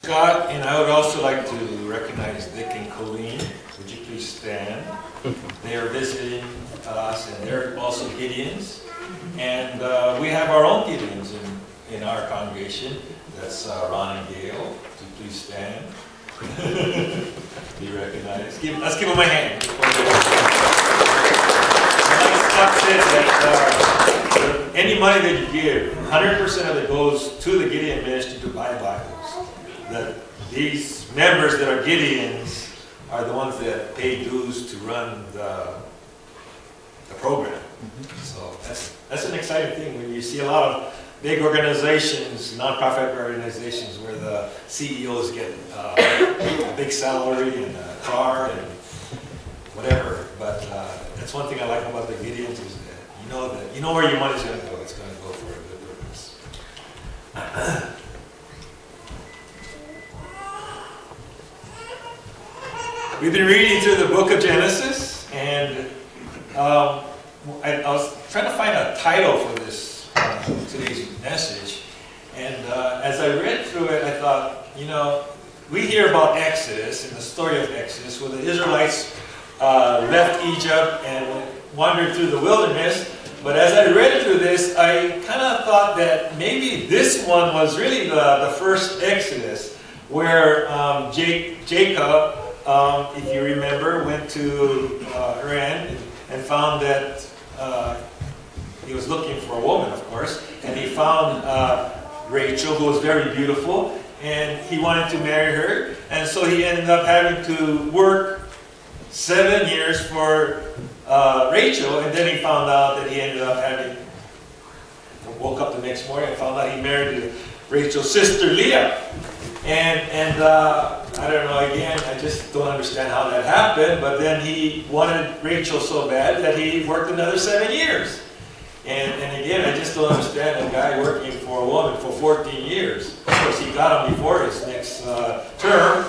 Scott, and I would also like to recognize Dick and Colleen. Would you please stand? They are visiting us, and they're also Gideons. And we have our own Gideons in our congregation. That's Ron and Gail. Would you please stand? Be recognized. Let's give them a hand. Like Scott said, that any money that you give, 100% of it goes to the Gideon ministry to buy Bibles. That these members that are Gideons are the ones that pay dues to run the program. So that's an exciting thing when you see a lot of big organizations, nonprofit organizations, where the CEOs get a big salary and a car and whatever. But that's one thing I like about the Gideons is that you know where your money's going to go. It's going to go for a good purpose. We've been reading through the book of Genesis, and I was trying to find a title for this today's message. And as I read through it, I thought, we hear about Exodus and the story of Exodus, where the Israelites left Egypt and wandered through the wilderness. But as I read through this, I kind of thought that maybe this one was really the first Exodus, where Jacob, if you remember, went to Haran and found that he was looking for a woman, of course, and he found Rachel, who was very beautiful, and he wanted to marry her, and so he ended up having to work 7 years for Rachel, and then he found out that he ended up woke up the next morning and found out he married Rachel's sister Leah. And I don't know, again, I just don't understand how that happened, but then he wanted Rachel so bad that he worked another 7 years. And again, I just don't understand a guy working for a woman for 14 years. Of course, he got him before his next term.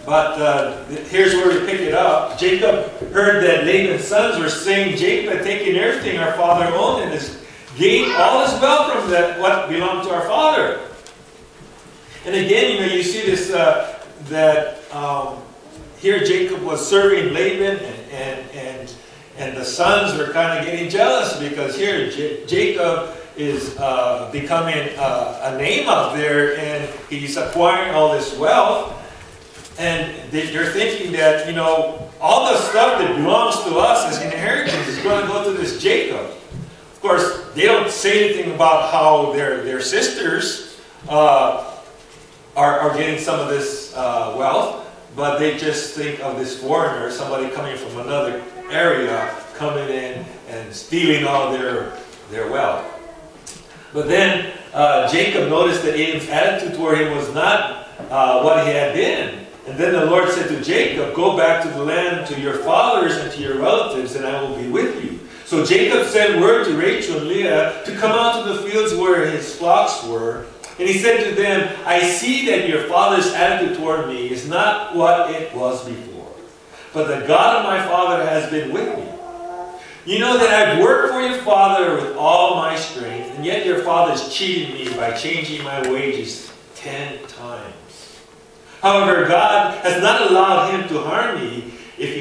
But here's where we pick it up. Jacob heard that Laban's sons were saying, Jacob had taken everything our father owned and has gained all his wealth from what belonged to our father. And again, you see this, here Jacob was serving Laban, and the sons were kind of getting jealous because here Jacob is becoming a name out there, and he's acquiring all this wealth. And they're thinking that, all the stuff that belongs to us as inheritance is going to go to this Jacob. Of course, they don't say anything about how their sisters are getting some of this wealth, but they just think of this foreigner, somebody coming from another area, coming in and stealing all their wealth. But then Jacob noticed that Abram's attitude toward him was not what he had been. And then the Lord said to Jacob, go back to the land to your fathers and to your relatives, and I will be with you. So Jacob sent word to Rachel and Leah to come out to the fields where his flocks were. And he said to them, I see that your father's attitude toward me is not what it was before, but the God of my father has been with me. You know that I've worked for your father with all my strength, and yet your father's cheated me by changing my wages 10 times. However, God has not allowed him to harm me. If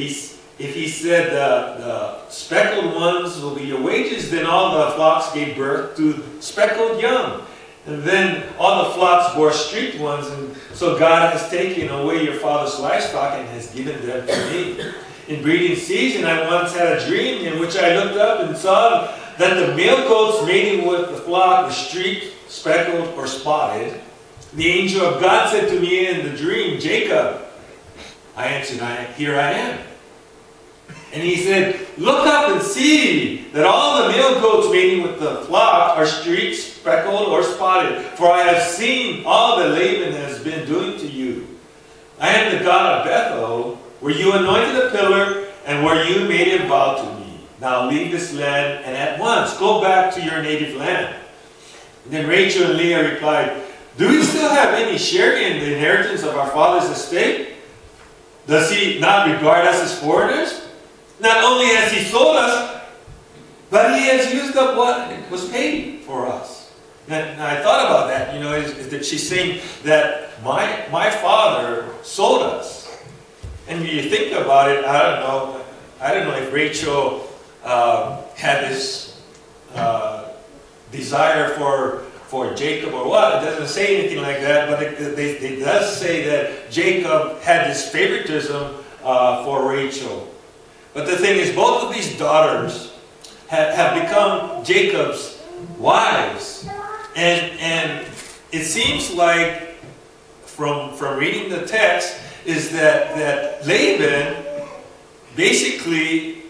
he said the speckled ones will be your wages, then all the flocks gave birth to speckled young. And then all the flocks bore streaked ones, and so God has taken away your father's livestock and has given them to me. In breeding season, I once had a dream in which I looked up and saw that the male goats mating with the flock were streaked, speckled, or spotted. The angel of God said to me in the dream, Jacob. I answered, here I am. And he said, look up and see that all the male goats mating with the flock are streaked, speckled, or spotted. For I have seen all that Laban has been doing to you. I am the God of Bethel, where you anointed a pillar and where you made a vow to me. Now leave this land and at once go back to your native land. And then Rachel and Leah replied, do we still have any share in the inheritance of our father's estate? Does he not regard us as foreigners? Not only has he sold us, but he has used up what was paid for us. And I thought about that, you know, is that she's saying that my father sold us. And you think about it, I don't know if Rachel had this desire for Jacob or what. It doesn't say anything like that, but it does say that Jacob had this favoritism for Rachel. But the thing is, both of these daughters have become Jacob's wives. And it seems like, from reading the text, is that Laban basically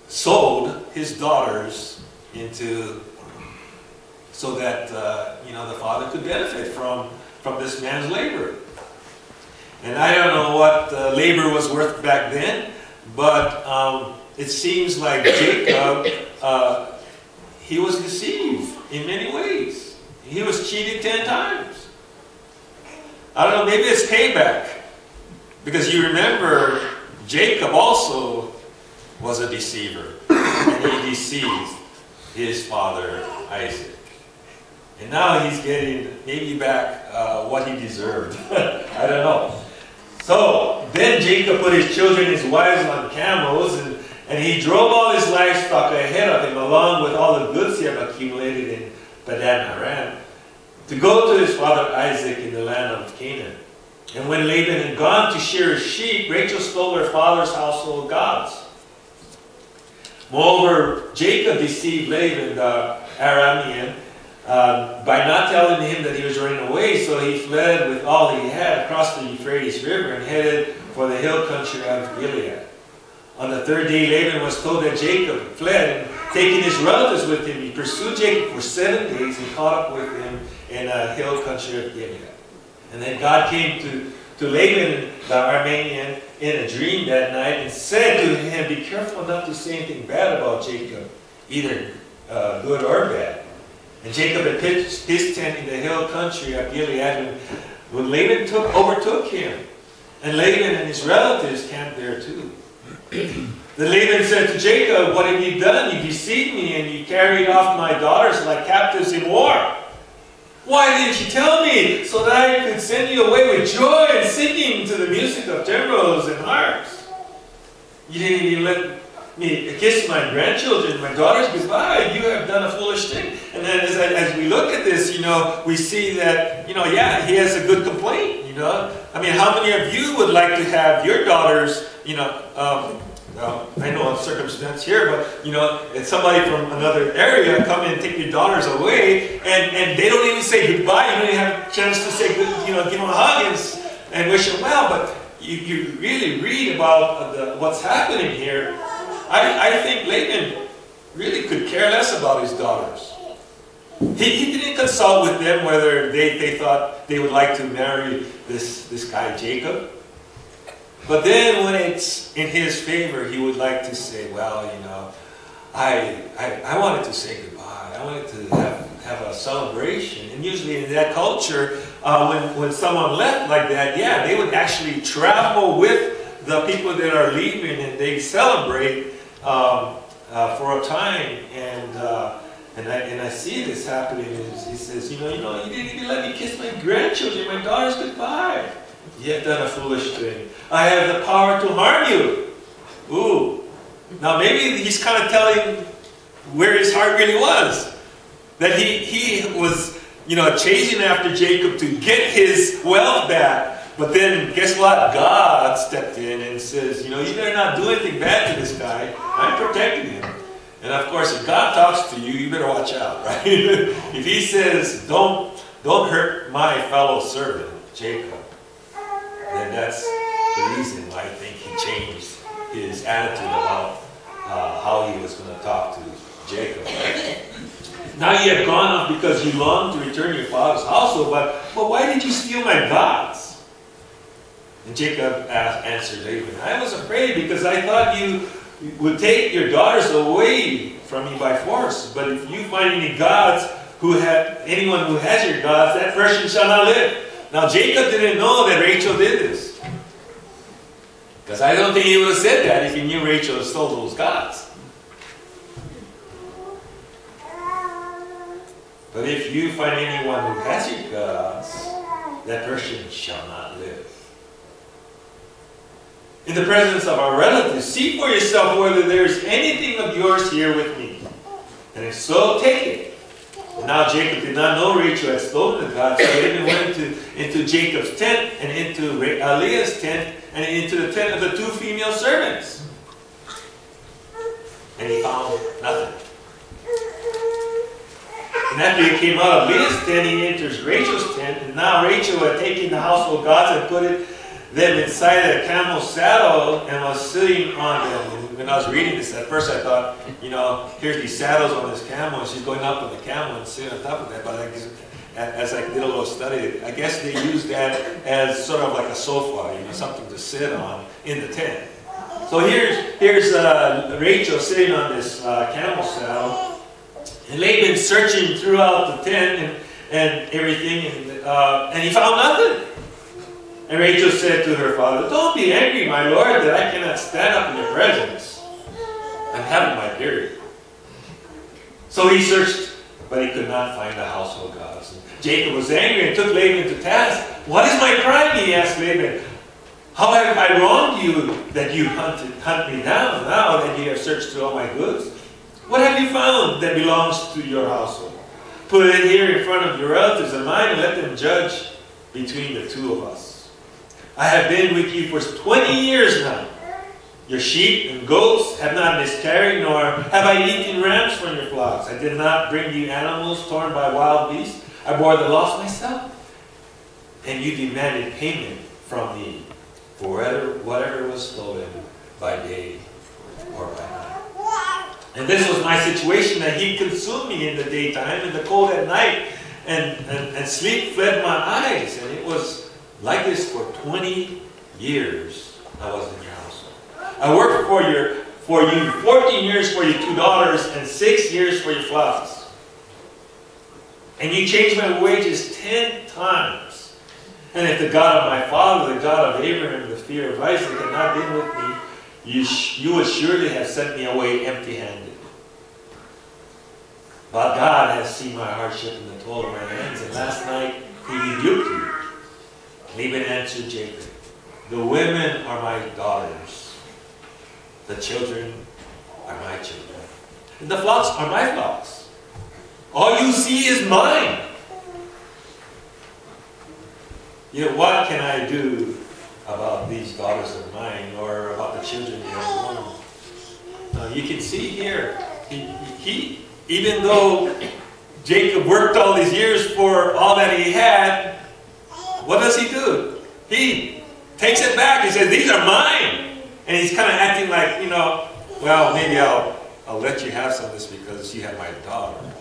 sold his daughters into, so that you know, the father could benefit from this man's labor. And I don't know what labor was worth back then, but it seems like Jacob, he was deceived in many ways. He was cheated 10 times. I don't know, maybe it's payback. Because you remember, Jacob also was a deceiver. And he deceived his father, Isaac. And now he's getting maybe back what he deserved. I don't know. So, then Jacob put his children and his wives on camels, and he drove all his livestock ahead of him, along with all the goods he had accumulated in Padan Aram, to go to his father Isaac in the land of Canaan. And when Laban had gone to shear his sheep, Rachel stole her father's household gods. Moreover, Jacob deceived Laban the Aramean by not telling him that he was running away, so he fled with all he had across the Euphrates River and headed for the hill country of Gilead. On the third day, Laban was told that Jacob fled, and taking his relatives with him, he pursued Jacob for 7 days and caught up with him in a hill country of Gilead. And then God came to Laban the Aramean in a dream that night and said to him, "Be careful not to say anything bad about Jacob, either good or bad." And Jacob had pitched his tent in the hill country of Gilead when Laban overtook him. And Laban and his relatives camped there too. Then Laban said to Jacob, "What have you done? You deceived me, and you carried off my daughters like captives in war. Why didn't you tell me, so that I could send you away with joy and singing to the music of timbrels and harps? You didn't even let me kiss my grandchildren, my daughters goodbye. You have done a foolish thing." And then as we look at this, you know, we see that, you know, yeah, he has a good complaint, you know. I mean, how many of you would like to have your daughters, you know, I know a circumstance here, but, you know, it's somebody from another area come in and take your daughters away, and they don't even say goodbye. You don't even have a chance to say, you know, give them a hug and wish them well. But you really read about what's happening here. I think Laban really could care less about his daughters. He didn't consult with them whether they thought they would like to marry this guy Jacob. But then when it's in his favor, he would like to say, well, you know, I wanted to say goodbye. I wanted to have a celebration. And usually in that culture, when someone left like that, yeah, they would actually travel with the people that are leaving, and they celebrate for a time. And I see this happening. And he says, you know, you didn't even let me kiss my grandchildren, my daughters goodbye. You have done a foolish thing. I have the power to harm you. Ooh. Now maybe he's kind of telling where his heart really was. That he was, you know, chasing after Jacob to get his wealth back. But then, guess what? God stepped in and says, you know, you better not do anything bad to this guy. I'm protecting him. And of course, if God talks to you, you better watch out, right? If he says, don't hurt my fellow servant, Jacob, then that's the reason why I think he changed his attitude about how he was going to talk to Jacob. Now you have gone off because you long to return your father's household, but why did you steal my gods? And Jacob answered Laban, I was afraid because I thought you would take your daughters away from me by force. But if you find any gods anyone who has your gods, that person shall not live. Now Jacob didn't know that Rachel did this. Because I don't think he would have said that if he knew Rachel stole those gods. But if you find anyone who has your gods, that person shall not live. In the presence of our relatives, see for yourself whether there is anything of yours here with me. And if so, take it. And now Jacob did not know Rachel had stolen the gods, so Laban went into Jacob's tent and into Leah's tent and into the tent of the two female servants. And he found nothing. And after he came out of Leah's tent, he enters Rachel's tent. And now Rachel had taken the household gods and put them inside a camel's saddle and was sitting on them. And when I was reading this, at first I thought, you know, here's these saddles on this camel, and she's going up on the camel and sitting on top of that. But as I did a little study, I guess they used that as sort of like a sofa, you know, something to sit on in the tent. So here's Rachel sitting on this camel saddle. And Laban searching throughout the tent and everything, and he found nothing. And Rachel said to her father, "Don't be angry, my lord, that I cannot stand up in your presence. I'm having my period." So he searched, but he could not find the household gods. And Jacob was angry and took Laban to task. "What is my crime?" he asked Laban. "How have I wronged you that you hunt me down now that you have searched through all my goods? What have you found that belongs to your household? Put it here in front of your relatives and mine and let them judge between the two of us. I have been with you for 20 years now. Your sheep and goats have not miscarried, nor have I eaten rams from your flocks. I did not bring you animals torn by wild beasts. I bore the loss myself. And you demanded payment from me for whatever was stolen by day or by night. And this was my situation, that he consumed me in the daytime and the cold at night, and sleep fled my eyes. And it was like this for 20 years I was in your household. I worked for you 14 years for your 2 daughters and 6 years for your flocks. And you changed my wages 10 times. And if the God of my father, the God of Abraham, the fear of Isaac, had not been with me, you would surely have sent me away empty-handed. But God has seen my hardship and the toil of my hands, and last night he rebuked you. Laban answered Jacob, "The women are my daughters, the children are my children, and the flocks are my flocks. All you see is mine. Yet what can I do about these daughters of mine, or about the children you have born?" Now you can see here, he even though Jacob worked all these years for all that he had, what does he do? He takes it back. He says, "These are mine." And he's kind of acting like, you know, well, maybe I'll let you have some of this because you have my daughters.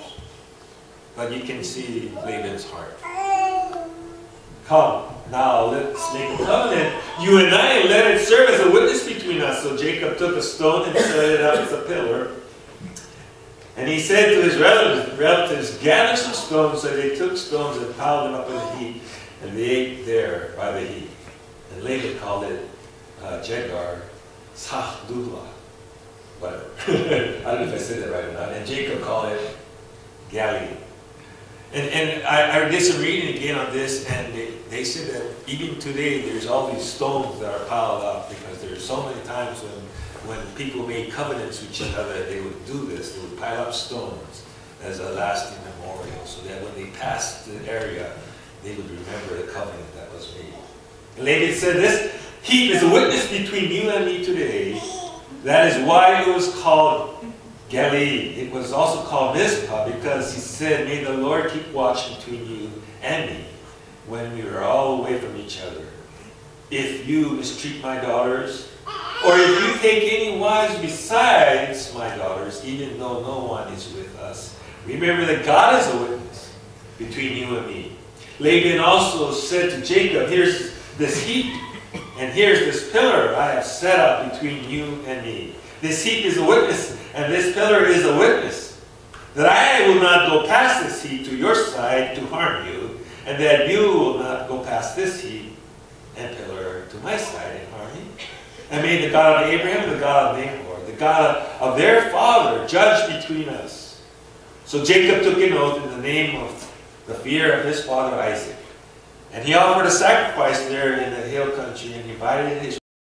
But you can see Laban's heart. "Come, now let's make a covenant, you and I, and let it serve as a witness between us." So Jacob took a stone and set it up as a pillar. And he said to his relatives, "Gather some stones." So they took stones and piled them up in a heap, and they ate there by the heap. And Laban called it Jegar Sachdullah. Whatever. I don't know if I said that right or not. And Jacob called it Galilee. And I did some reading again on this, and they said that even today there's all these stones that are piled up because there's so many times when people made covenants with each other, they would do this. They would pile up stones as a lasting memorial, so that when they passed the area, they would remember the covenant that was made. And Laban said, "This heap is a witness between you and me today." That is why it was called Galilee. It was also called Mizpah, because he said, "May the Lord keep watch between you and me when we are all away from each other. If you mistreat my daughters, or if you take any wives besides my daughters, even though no one is with us, remember that God is a witness between you and me." Laban also said to Jacob, "Here's this heap, and here's this pillar I have set up between you and me. This heap is a witness, and this pillar is a witness, that I will not go past this heap to your side to harm you, and that you will not go past this heap and pillar to my side and harm me. And may the God of Abraham, the God of Nahor, the God of their father, judge between us." So Jacob took an oath in the name of the fear of his father Isaac. And he offered a sacrifice there in the hill country, and he divided his